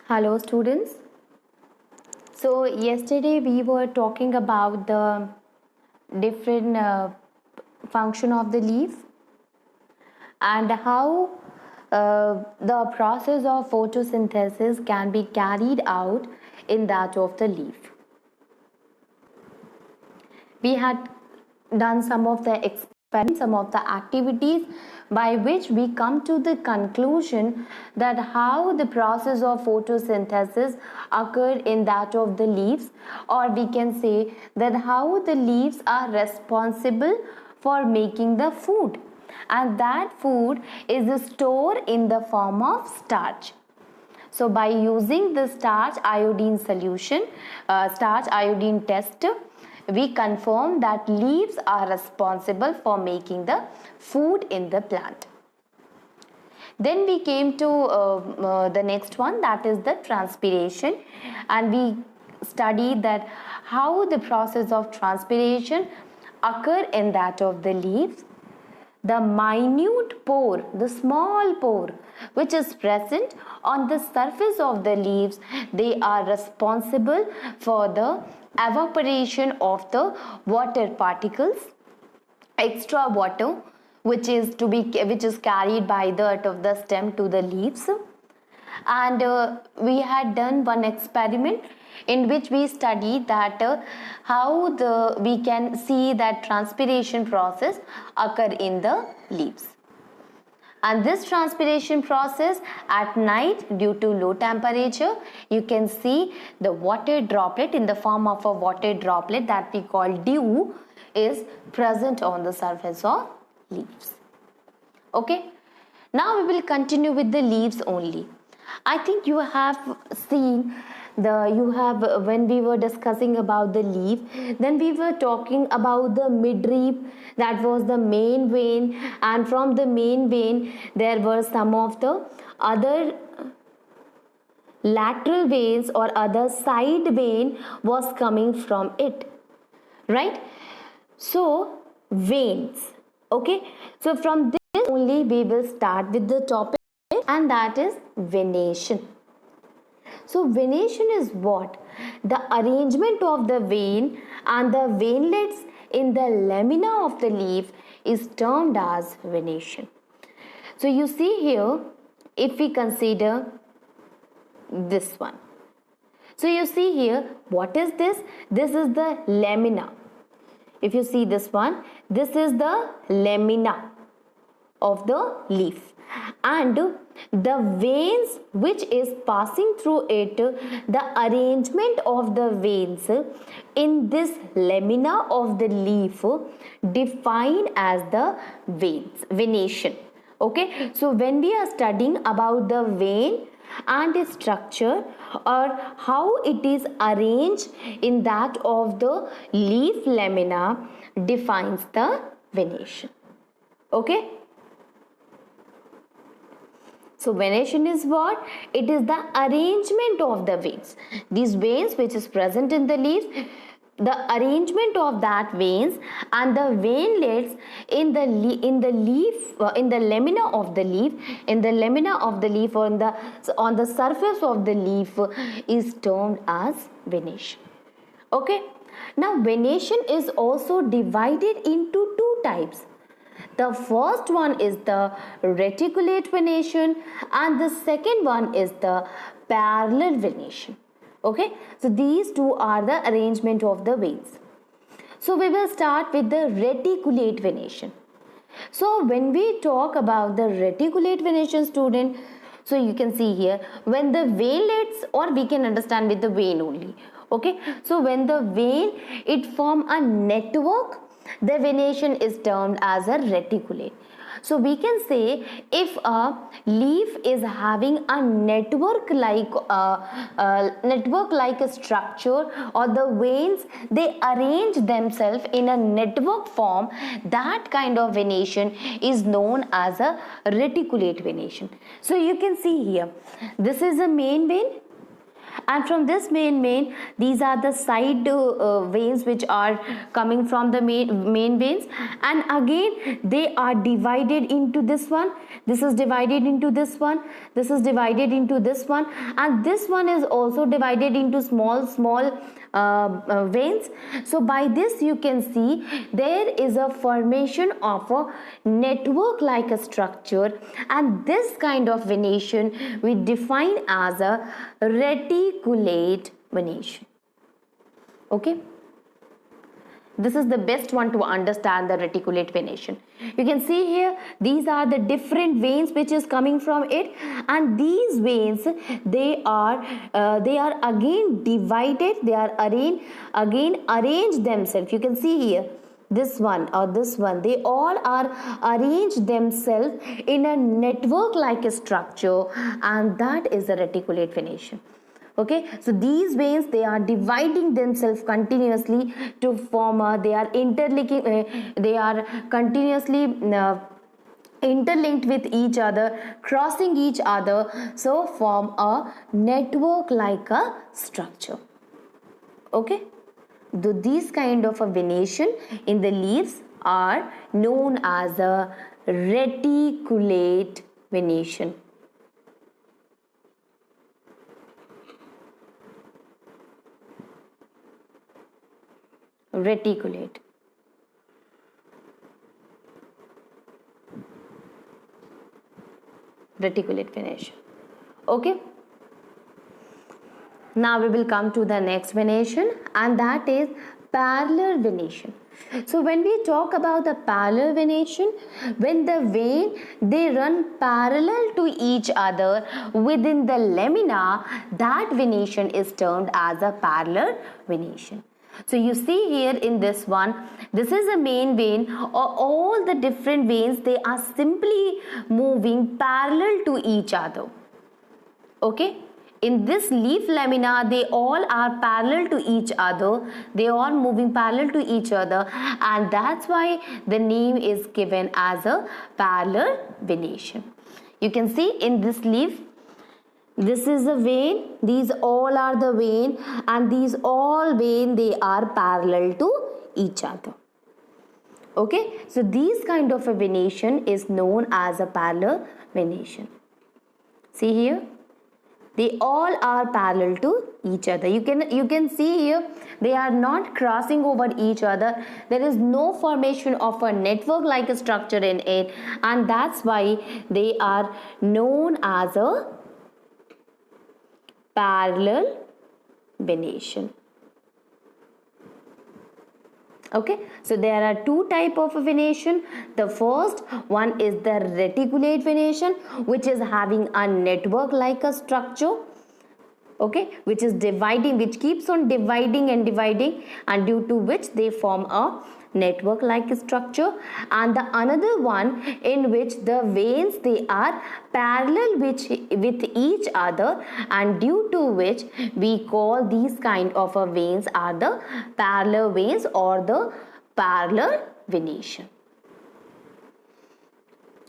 Hello students. So yesterday we were talking about the different function of the leaf and how the process of photosynthesis can be carried out in that of the leaf. We had done some of the experiments, some of the activities by which we come to the conclusion that how the process of photosynthesis occurred in that of the leaves, or we can say that how the leaves are responsible for making the food, and that food is stored in the form of starch. So by using the starch iodine solution, starch iodine test, we confirm that leaves are responsible for making the food in the plant. Then we came to the next one, that is the transpiration, and we studied that how the process of transpiration occur in that of the leaves. The minute pore, the small pore which is present on the surface of the leaves, they are responsible for the evaporation of the water particles, extra water which is carried by the earth of the stem to the leaves. And we had done one experiment in which we studied that how we can see that transpiration process occur in the leaves. And this transpiration process at night, due to low temperature, you can see the water droplet in the form of a water droplet that we call dew is present on the surface of leaves. Okay, now we will continue with the leaves only. I think you have seen when we were discussing about the leaf, then we were talking about the midrib, that was the main vein, and from the main vein there were some of the other lateral veins or other side vein was coming from it, right? So veins, okay, so from this only we will start with the topic, and that is venation. So venation is what? The arrangement of the vein and the veinlets in the lamina of the leaf is termed as venation. So you see here, if we consider this one. So you see here, what is this? This is the lamina. If you see this one, this is the lamina of the leaf, and the veins which is passing through it, the arrangement of the veins in this lamina of the leaf defined as the venation. Okay, so when we are studying about the vein and its structure, or how it is arranged in that of the leaf lamina, defines the venation. Okay, so venation is what? It is the arrangement of the veins. These veins which is present in the leaves, the arrangement of that veins and the veinlets in the lamina of the leaf, or on the surface of the leaf is termed as venation. Okay. Now venation is also divided into two types. The first one is the reticulate venation, and the second one is the parallel venation. Okay, so these two are the arrangement of the veins. So we will start with the reticulate venation. So when we talk about the reticulate venation, student, so you can see here, when the veinlets, or we can understand with the vein only. Okay, so when the vein, it form a network, the venation is termed as a reticulate. So we can say if a leaf is having a network like a structure, or the veins, they arrange themselves in a network form, that kind of venation is known as a reticulate venation. So you can see here, this is a main vein, and from this main vein, these are the side veins which are coming from the main veins, and again they are divided into this one, this is divided into this one, this is divided into this one, and this one is also divided into small veins. So by this you can see there is a formation of a network like a structure, and this kind of venation we define as a reticulate venation. Okay, this is the best one to understand the reticulate venation. You can see here these are the different veins which is coming from it, and these veins they are again divided, they are arranged themselves. You can see here this one or this one, they all are arranged themselves in a network like a structure, and that is a reticulate venation. Okay, so these veins they are dividing themselves continuously to form they are interlinking, they are continuously interlinked with each other, crossing each other, so form a network like a structure. Okay, these kind of a venation in the leaves are known as a reticulate venation. Reticulate. Reticulate venation. Okay, now we will come to the next venation, and that is parallel venation. So when we talk about the parallel venation, when the vein they run parallel to each other within the lamina, that venation is termed as a parallel venation. So you see here in this one, this is a main vein, or all the different veins they are simply moving parallel to each other. Okay, in this leaf lamina they all are parallel to each other, they are moving parallel to each other, and that's why the name is given as a parallel venation. You can see in this leaf, this is a vein, these all are the vein, and these all vein they are parallel to each other. Okay, so these kind of a venation is known as a parallel venation. See here, they all are parallel to each other. You can see here they are not crossing over each other, there is no formation of a network like a structure in it, and that's why they are known as a parallel venation. Okay, so there are two type of venation. The first one is the reticulate venation, which is having a network like a structure, okay, which is dividing, which keeps on dividing and dividing, and due to which they form a network like structure. And the another one in which the veins they are parallel with each other, and due to which we call these kind of veins are the parallel veins or the parallel venation.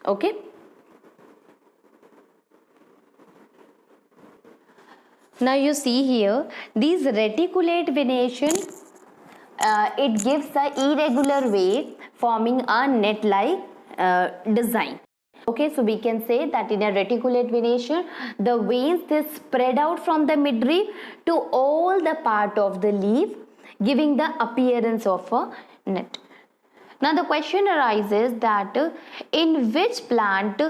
Okay, now you see here these reticulate venation, it gives a irregular way forming a net like design. Okay, so we can say that in a reticulate venation the veins they spread out from the midrib to all the part of the leaf, giving the appearance of a net. Now the question arises that in which plant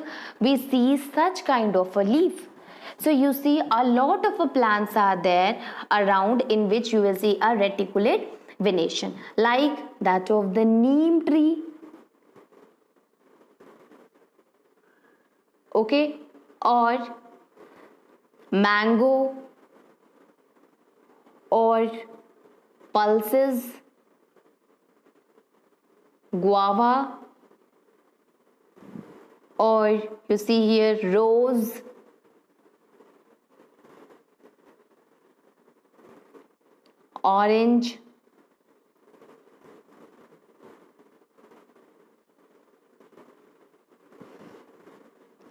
we see such kind of a leaf. So you see a lot of plants are there around in which you will see a reticulate venation, like that of the neem tree, okay, or mango, or pulses, guava, or you see here rose, orange,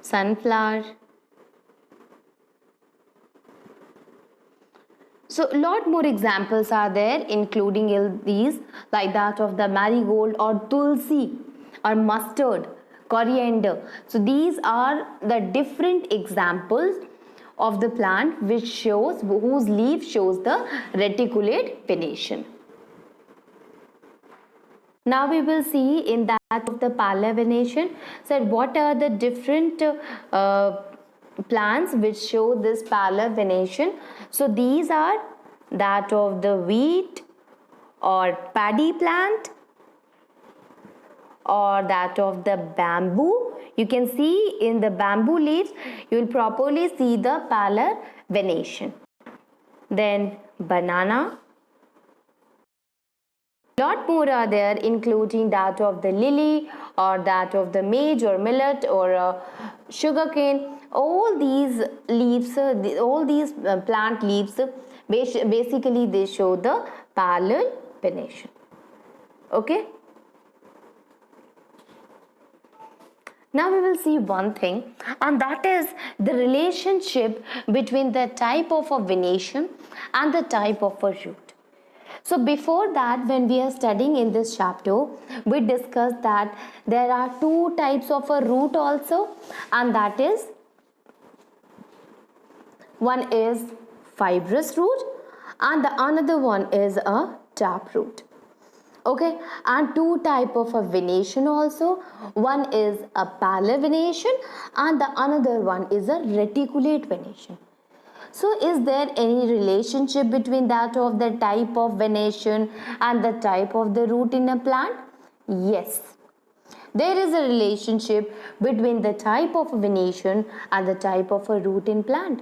sunflower, So lot more examples are there, including these like that of the marigold or tulsi or mustard, coriander. So these are the different examples of the plant which shows, whose leaf shows the reticulate venation. Now we will see in that of the parallel venation, said what are the different plants which show this parallel venation. So these are that of the wheat or paddy plant, or that of the bamboo. You can see in the bamboo leaves, you will properly see the parallel venation. Then banana. Lot more are there, including that of the lily or that of the maize or millet or sugarcane. All these leaves, all these plant leaves, basically they show the parallel venation. Okay. Now we will see one thing, and that is the relationship between the type of a venation and the type of a root. So before that, when we are studying in this chapter, we discussed that there are two types of a root also, and that is, one is fibrous root and the another one is a tap root. Okay, and two type of a venation also. One is a parallel venation and the another one is a reticulate venation. So is there any relationship between that of the type of venation and the type of the root in a plant? Yes. There is a relationship between the type of venation and the type of a root in plant.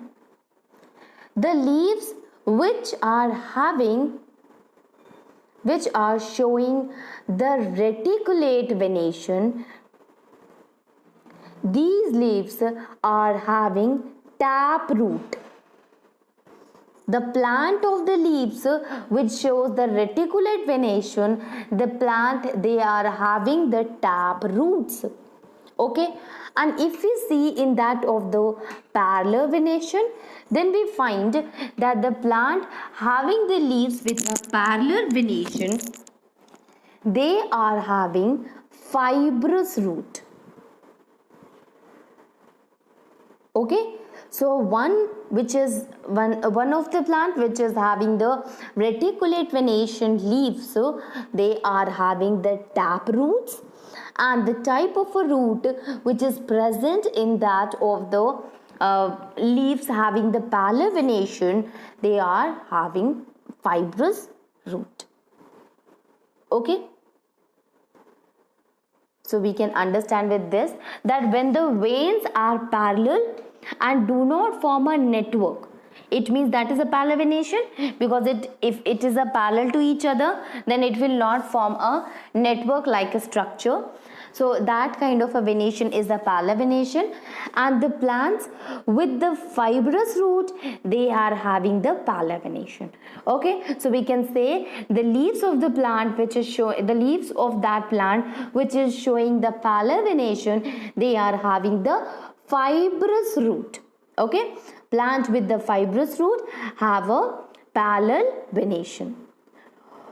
The leaves which are showing the reticulate venation, these leaves are having tap root. The plant of the leaves which shows the reticulate venation, the plant, they are having the tap roots. Okay, and if we see in that of the parallel venation, then we find that the plant having the leaves with a parallel venation, they are having fibrous root. Okay, so one of the plant which is having the reticulate venation leaves, so they are having the tap roots, and the type of a root which is present in that of the leaves having the parallel venation, they are having fibrous root. Okay. So we can understand with this that when the veins are parallel and do not form a network, it means that is a parallel venation, because if it is a parallel to each other, then it will not form a network like a structure. So that kind of a venation is a parallel venation, and the plants with the fibrous root, they are having the parallel venation. Okay, so we can say the leaves of the plant which is the leaves of that plant which is showing the parallel venation, they are having the fibrous root. Okay, plant with the fibrous root have a parallel venation.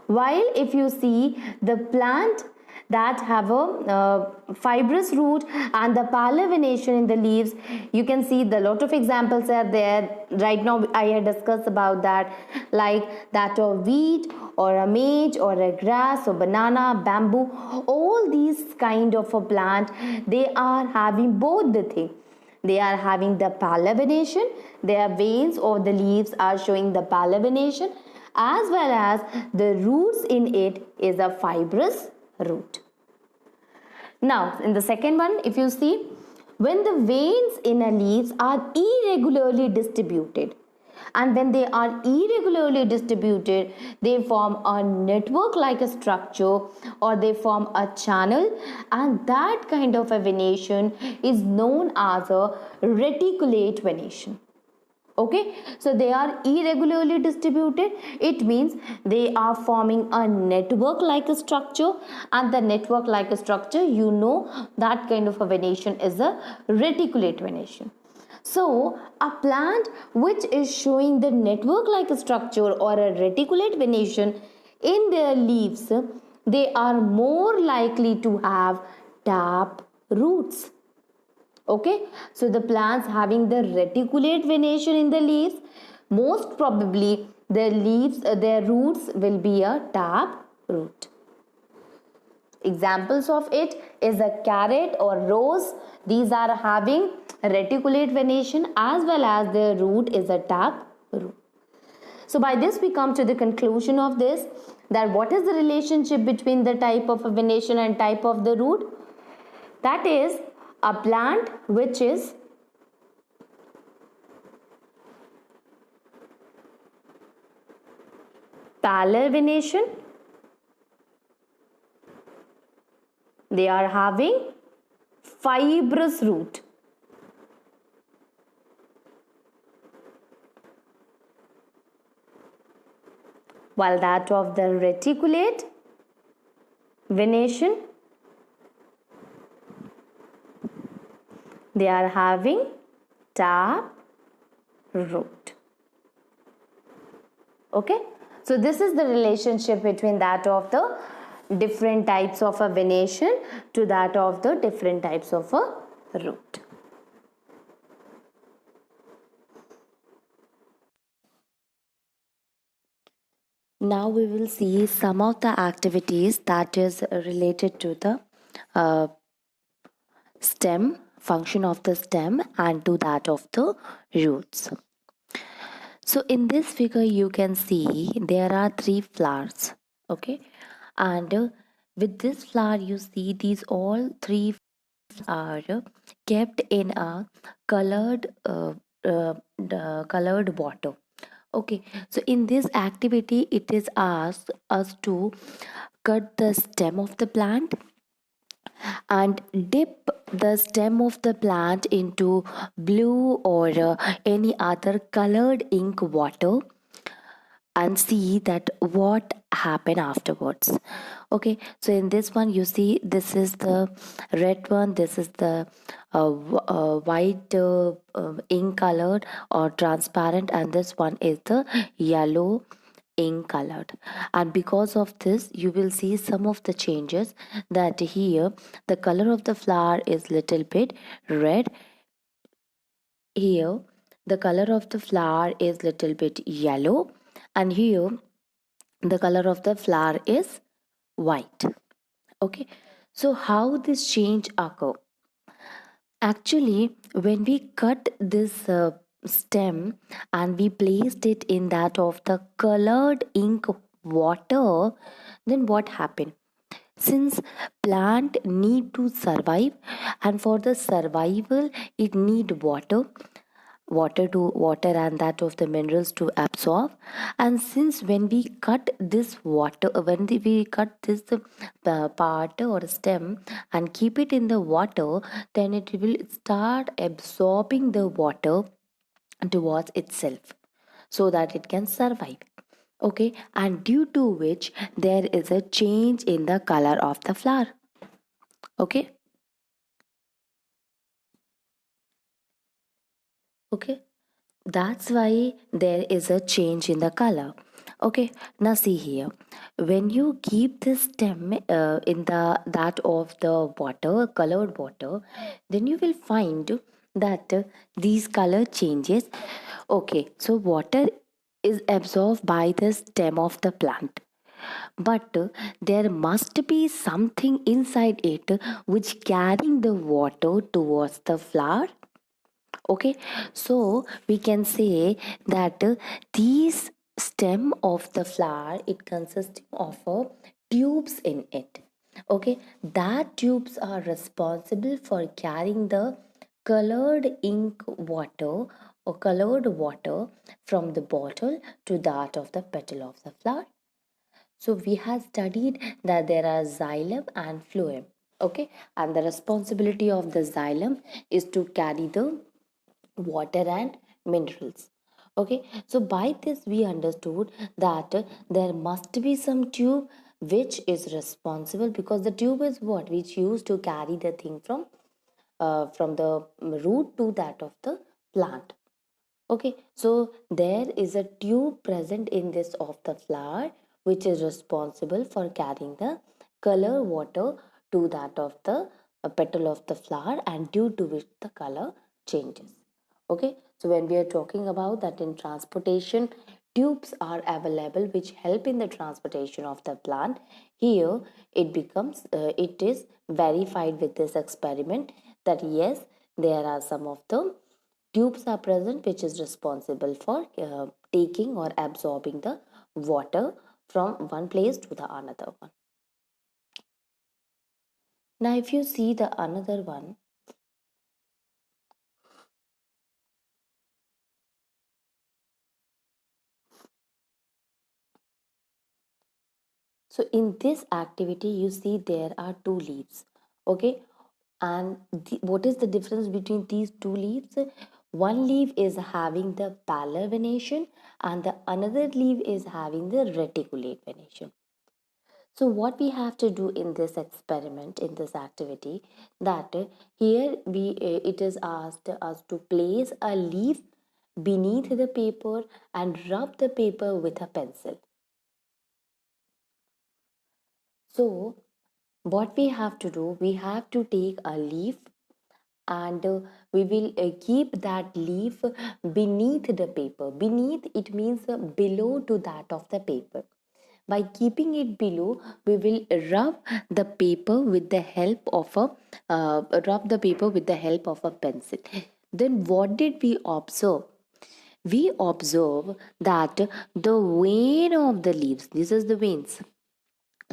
While if you see the plant that have a fibrous root and the parallel venation in the leaves, you can see the lot of examples are there. Right now I had discussed about that, like that of wheat or a maize or a grass or banana, bamboo. All these kind of a plant, they are having both the thing. They are having the parallel venation, their veins or the leaves are showing the parallel venation, as well as the roots in it is a fibrous root. Now in the second one, if you see, when the veins in a leaves are irregularly distributed, and when they are irregularly distributed, they form a network like a structure, or they form a channel, and that kind of a venation is known as a reticulate venation. Okay, so they are irregularly distributed, it means they are forming a network like a structure, and the network like a structure, you know, that kind of a venation is a reticulate venation. So, a plant which is showing the network like structure or a reticulate venation in their leaves, they are more likely to have tap roots. Okay, so the plants having the reticulate venation in the leaves, most probably their leaves, their roots will be a tap root. Examples of it is a carrot or rose. These are having reticulate venation as well as the root is a tap root. So by this we come to the conclusion of this, that what is the relationship between the type of a venation and type of the root? That is, a plant which is talar venation, they are having fibrous root. While that of the reticulate venation, they are having tap root. Okay, so this is the relationship between that of the different types of a venation to that of the different types of a root. Now we will see some of the activities that is related to the uh, stem, function of the stem, and to that of the roots. So in this figure you can see there are three flowers. Okay, and with this flower you see these all three are kept in a colored colored water. Okay, so in this activity it is asked us to cut the stem of the plant and dip the stem of the plant into blue or any other colored ink water and see that what happened afterwards. Okay, so in this one you see this is the red one, this is the white ink colored or transparent, and this one is the yellow ink colored. And because of this you will see some of the changes, that here the color of the flower is little bit red, here the color of the flower is little bit yellow, and here the color of the flower is white. Okay, so how this change occur? Actually, when we cut this stem and we placed it in that of the colored ink water, then what happened? Since plant need to survive, and for the survival it need water and that of the minerals to absorb. And since when we cut this water, we cut this part or stem and keep it in the water, then it will start absorbing the water towards itself so that it can survive. Okay, and due to which there is a change in the color of the flower. Okay, okay, that's why there is a change in the color. Okay, now see here, when you keep the stem in the that of the water, colored water, then you will find that these color changes. Okay, so water is absorbed by the stem of the plant, but there must be something inside it which carrying the water towards the flower. Okay, so we can say that these stem of the flower, it consists of tubes in it. Okay, that tubes are responsible for carrying the colored ink water or colored water from the bottle to that of the petal of the flower. So we have studied that there are xylem and phloem. Okay, and the responsibility of the xylem is to carry the water and minerals. Okay, so by this we understood that there must be some tube which is responsible, because the tube is what which used to carry the thing from the root to that of the plant. Okay, so there is a tube present in this of the flower which is responsible for carrying the color water to that of the petal of the flower, and due to which the color changes. Okay, so when we are talking about that in transportation, tubes are available which help in the transportation of the plant. Here it is verified with this experiment that yes, there are some of the tubes are present which is responsible for taking or absorbing the water from one place to the another one. Now if you see the another one, so in this activity you see there are two leaves. Okay, and what is the difference between these two leaves? One leaf is having the pallar venation and the another leaf is having the reticulate venation. So what we have to do in this experiment, in this activity, that here it is asked us to place a leaf beneath the paper and rub the paper with a pencil. So what we have to do, we have to take a leaf and we will keep that leaf beneath the paper. Beneath, it means below to that of the paper. By keeping it below, we will rub the paper with the help of a pencil. Then what did we observe? We observe that the vein of the leaves, this is the veins,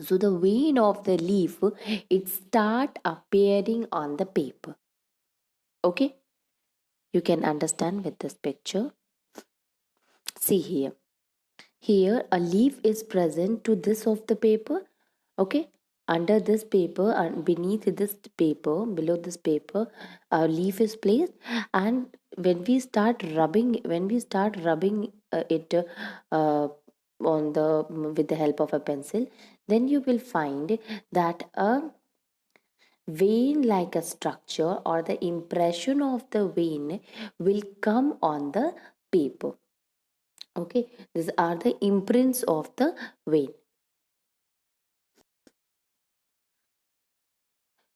so the vein of the leaf, it start appearing on the paper. Okay, you can understand with this picture. See here. Here a leaf is present to this of the paper. Okay. Under this paper and beneath this paper, below this paper, a leaf is placed, and when we start rubbing it on the with the help of a pencil, then you will find that a vein like a structure or the impression of the vein will come on the paper. Okay, these are the imprints of the vein.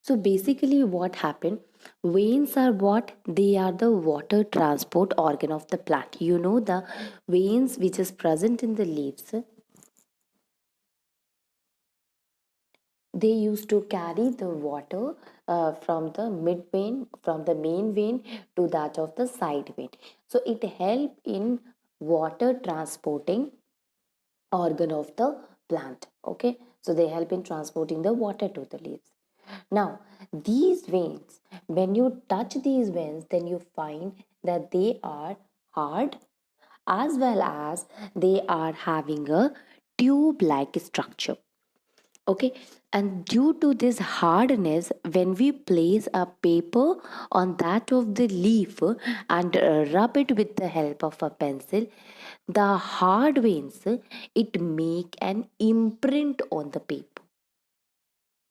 So basically what happened, veins are what? They are the water transport organ of the plant. You know the veins which is present in the leaves, they used to carry the water from the mid vein, from the main vein to that of the side vein. So it help in water transporting organ of the plant. Okay, so they help in transporting the water to the leaves. Now these veins, when you touch these veins, then you find that they are hard as well as they are having a tube like structure. Okay, and due to this hardness, when we place a paper on that of the leaf and rub it with the help of a pencil, the hard veins, it make an imprint on the paper.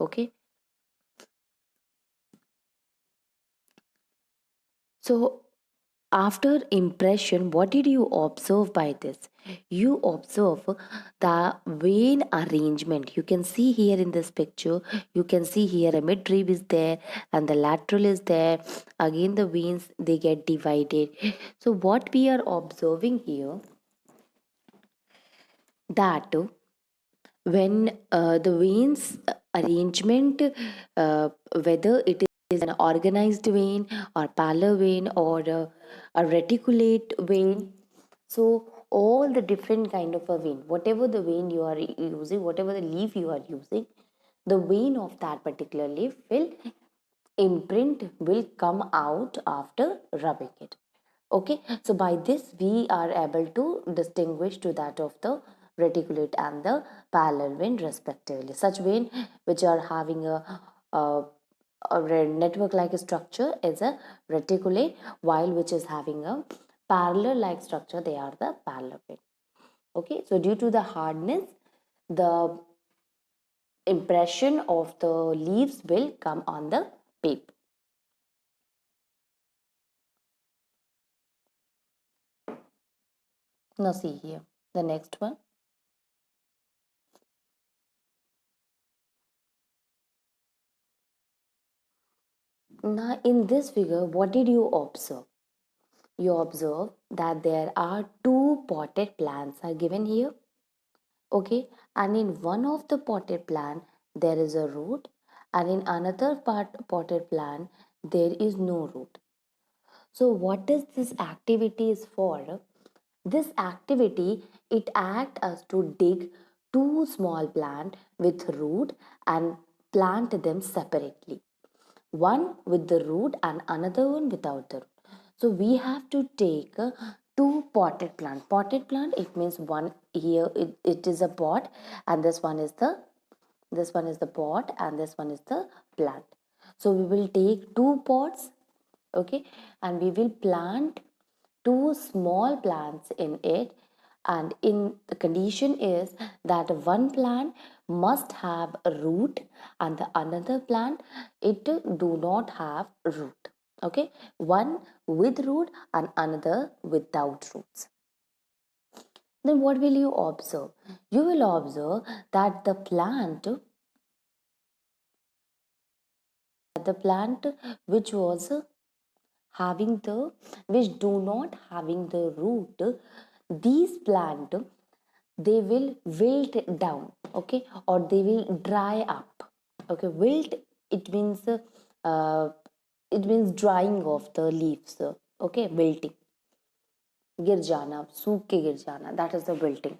Okay, so after impression, what did you observe by this? You observe the vein arrangement. You can see here in this picture, you can see here a midrib is there and the lateral is there. Again the veins, they get divided. So what we are observing here, that when the veins arrangement, whether it is an organized vein or parallel vein or a reticulate vein, so all the different kind of a vein, whatever the vein you are using, whatever the leaf you are using, the vein of that particular leaf will imprint will come out after rubbing it. Okay, so by this we are able to distinguish to that of the reticulate and the parallel vein respectively. Such vein which are having a network like structure is a reticulate, while which is having a parallel like structure, they are the parallel vein. Okay, so due to the hardness, the impression of the leaves will come on the paper. Now see here the next one. Now in this figure, what did you observe? You observe that there are two potted plants are given here. Okay, and in one of the potted plant there is a root, and in another potted plant there is no root. So what is this activity is for? This activity, it act as to dig two small plant with root and plant them separately, one with the root and another one without the root. So we have to take two potted plant. Potted plant, it means one here, it is a pot, and this one is the pot, and this one is the plant. So we will take two pots, okay, and we will plant two small plants in it, and in the condition is that one plant must have a root and the another plant it do not have root. Okay, one with root and another without roots. Then what will you observe? You will observe that the plant which was having the which do not having the root, these plant they will wilt down, okay, or they will dry up. Okay, wilt, it means uh, it means drying of the leaves, okay, wilting, गिर जाना, सूख के गिर जाना, that is the wilting.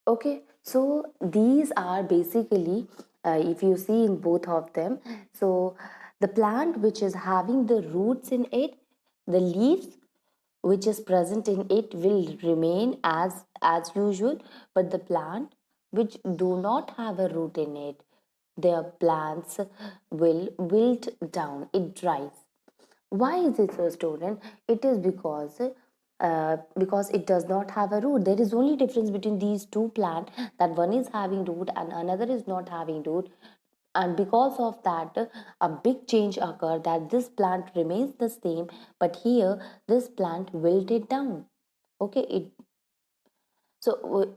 Okay, so these are basically, if you see in both of them, so the plant which is having the roots in it, the leaves which is present in it will remain as usual, but the plant which do not have a root in it, their plants will wilt down, it dries. Why is it so, student? It is because it does not have a root. There is only difference between these two plants, that one is having root and another is not having root, and because of that a big change occurred, that this plant remains the same, but here this plant wilted down. Okay,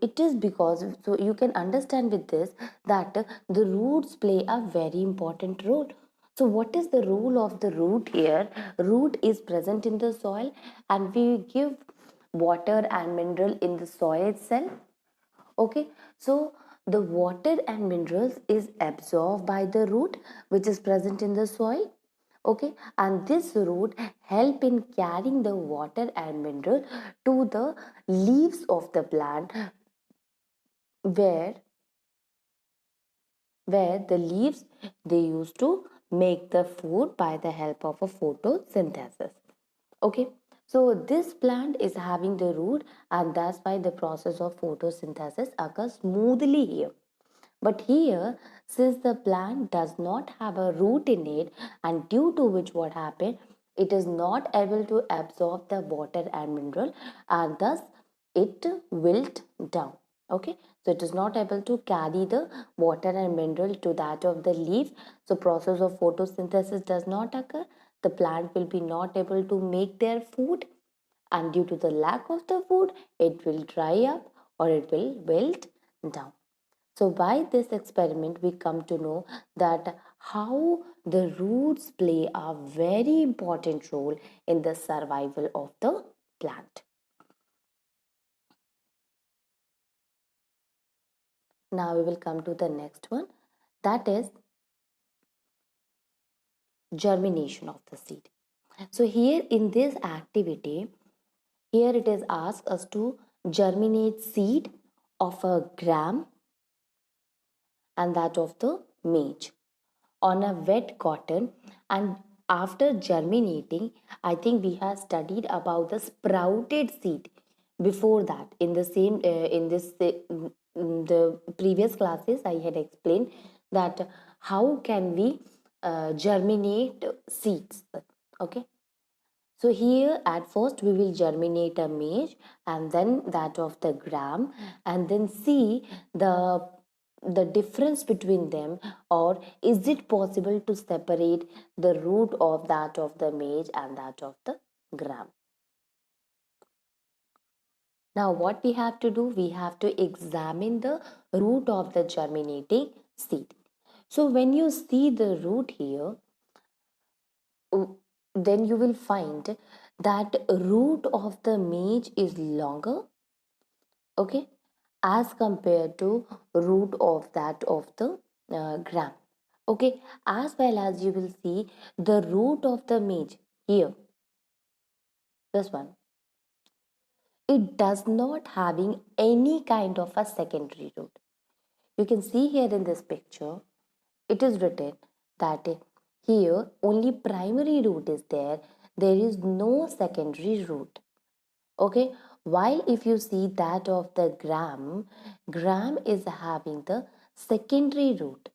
it is because, so you can understand with this that the roots play a very important role. So what is the role of the root here? Root is present in the soil, and we give water and mineral in the soil itself. Okay, so the water and minerals is absorbed by the root which is present in the soil. Okay, and this root help in carrying the water and mineral to the leaves of the plant, where the leaves they used to make the food by the help of a photosynthesis. Okay, so this plant is having the root, and that's why the process of photosynthesis occurs smoothly here. But here, since the plant does not have a root in it, and due to which what happened, it is not able to absorb the water and mineral, and thus it wilt down. Okay, so it is not able to carry the water and mineral to that of the leaf. So process of photosynthesis does not occur. The plant will be not able to make their food, and due to the lack of the food, it will dry up or it will wilt down. So by this experiment, we come to know that how the roots play a very important role in the survival of the plant. Now we will come to the next one, that is germination of the seed. So here in this activity, here it is asked us to germinate seed of a gram and that of the maize on a wet cotton. And after germinating, I think we have studied about the sprouted seed before that in the same in this the previous classes I had explained that how can we germinate seeds. Okay, so here at first we will germinate a maize and then that of the gram, and then see the difference between them, or is it possible to separate the root of that of the maize and that of the gram. Now what we have to do, we have to examine the root of the germinating seed. So when you see the root here, then you will find that root of the maize is longer, okay, as compared to root of that of the gram, okay. As well as you will see the root of the maize here, this one, it does not having any kind of a secondary root. You can see here in this picture, it is written that here only primary root is there, there is no secondary root, okay. While if you see that of the gram is having the secondary root,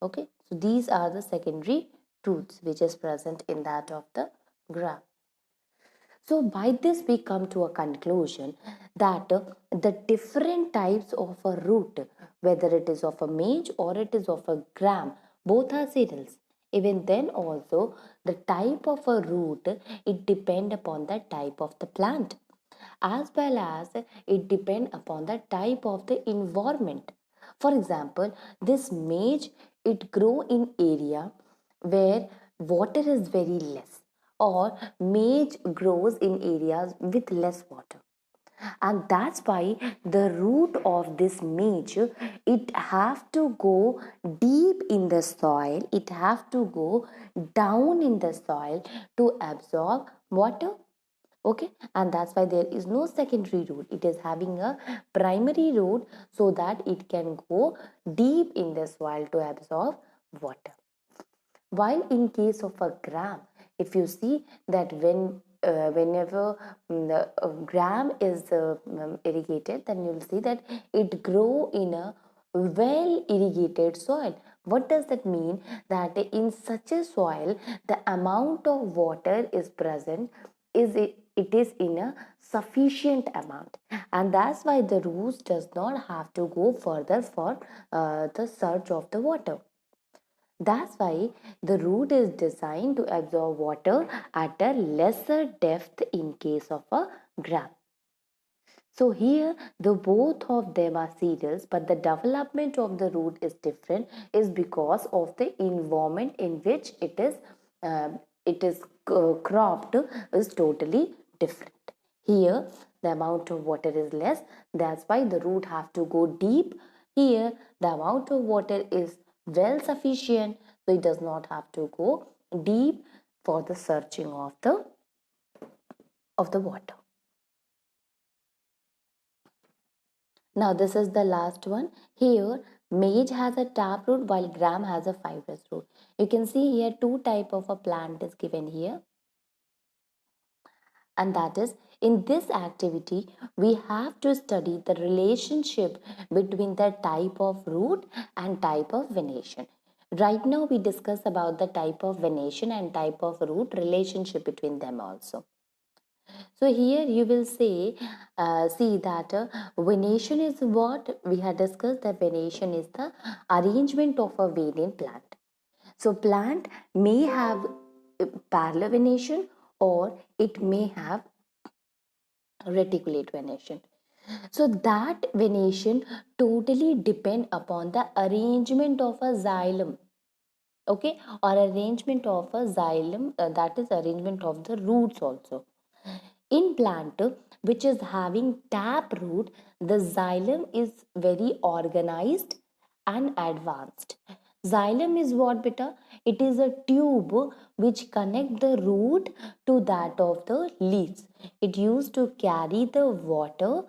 okay. So these are the secondary roots which is present in that of the gram. So by this we come to a conclusion that the different types of a root, whether it is of a maize or it is of a gram, both are cereals. Even then also the type of a root, it depend upon the type of the plant, as well as it depend upon the type of the environment. For example, this maize, it grow in area where water is very less, or maize grows in areas with less water, and that's why the root of this maize, it have to go deep in the soil, it have to go down in the soil to absorb water, okay. And that's why there is no secondary root, it is having a primary root so that it can go deep in the soil to absorb water. While in case of a gram, if you see that whenever the gram is irrigated, then you will see that it grow in a well irrigated soil. What does that mean? That in such a soil, the amount of water is present, it is in a sufficient amount, and that's why the roots does not have to go further for the search of the water. That's why the root is designed to absorb water at a lesser depth in case of a gram. So here the both of them are cereals, but the development of the root is different, is because of the environment in which it is cropped is totally different. Here the amount of water is less, that's why the root have to go deep. Here the amount of water is well sufficient, so it does not have to go deep for the searching of the water. Now this is the last one. Here maize has a taproot while gram has a fibrous root. You can see here two type of a plant is given here, and that is, in this activity we have to study the relationship between the type of root and type of venation. Right now we discuss about the type of venation and type of root relationship between them also. So here you will say, see that venation is what we had discussed. That venation is the arrangement of a vein in plant. So plant may have parallel venation or it may have reticulate venation. So that venation totally depend upon the arrangement of a xylem, okay, or arrangement of a xylem, that is arrangement of the roots also. In plant which is having tap root, the xylem is very organized and advanced. Xylem is what, beta? It is a tube which connect the root to that of the leaves. It used to carry the water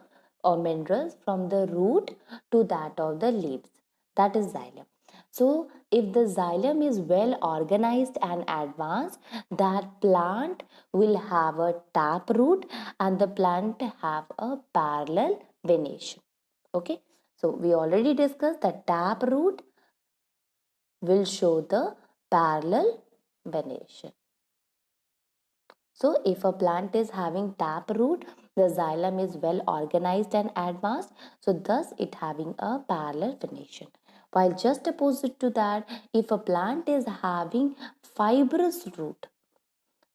or minerals from the root to that of the leaves. That is xylem. So if the xylem is well organized and advanced, that plant will have a tap root and the plant have a parallel venation. Okay. So we already discussed that tap root will show the parallel venation. So if a plant is having tap root, the xylem is well organized and advanced. So thus it having a parallel venation. While just opposite to that, if a plant is having fibrous root,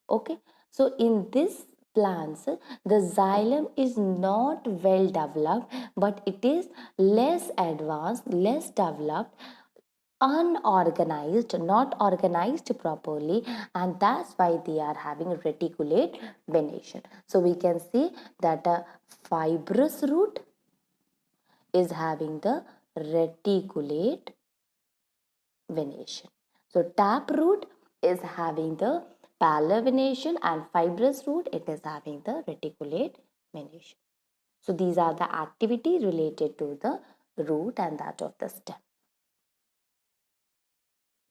okay. So in this plants, the xylem is not well developed, but it is less advanced, less developed, unorganized, not organized properly, and that's why they are having reticulate venation. So we can see that a fibrous root is having the reticulate venation. So taproot is having the pallar venation, and fibrous root, it is having the reticulate venation. So these are the activities related to the root and that of the stem.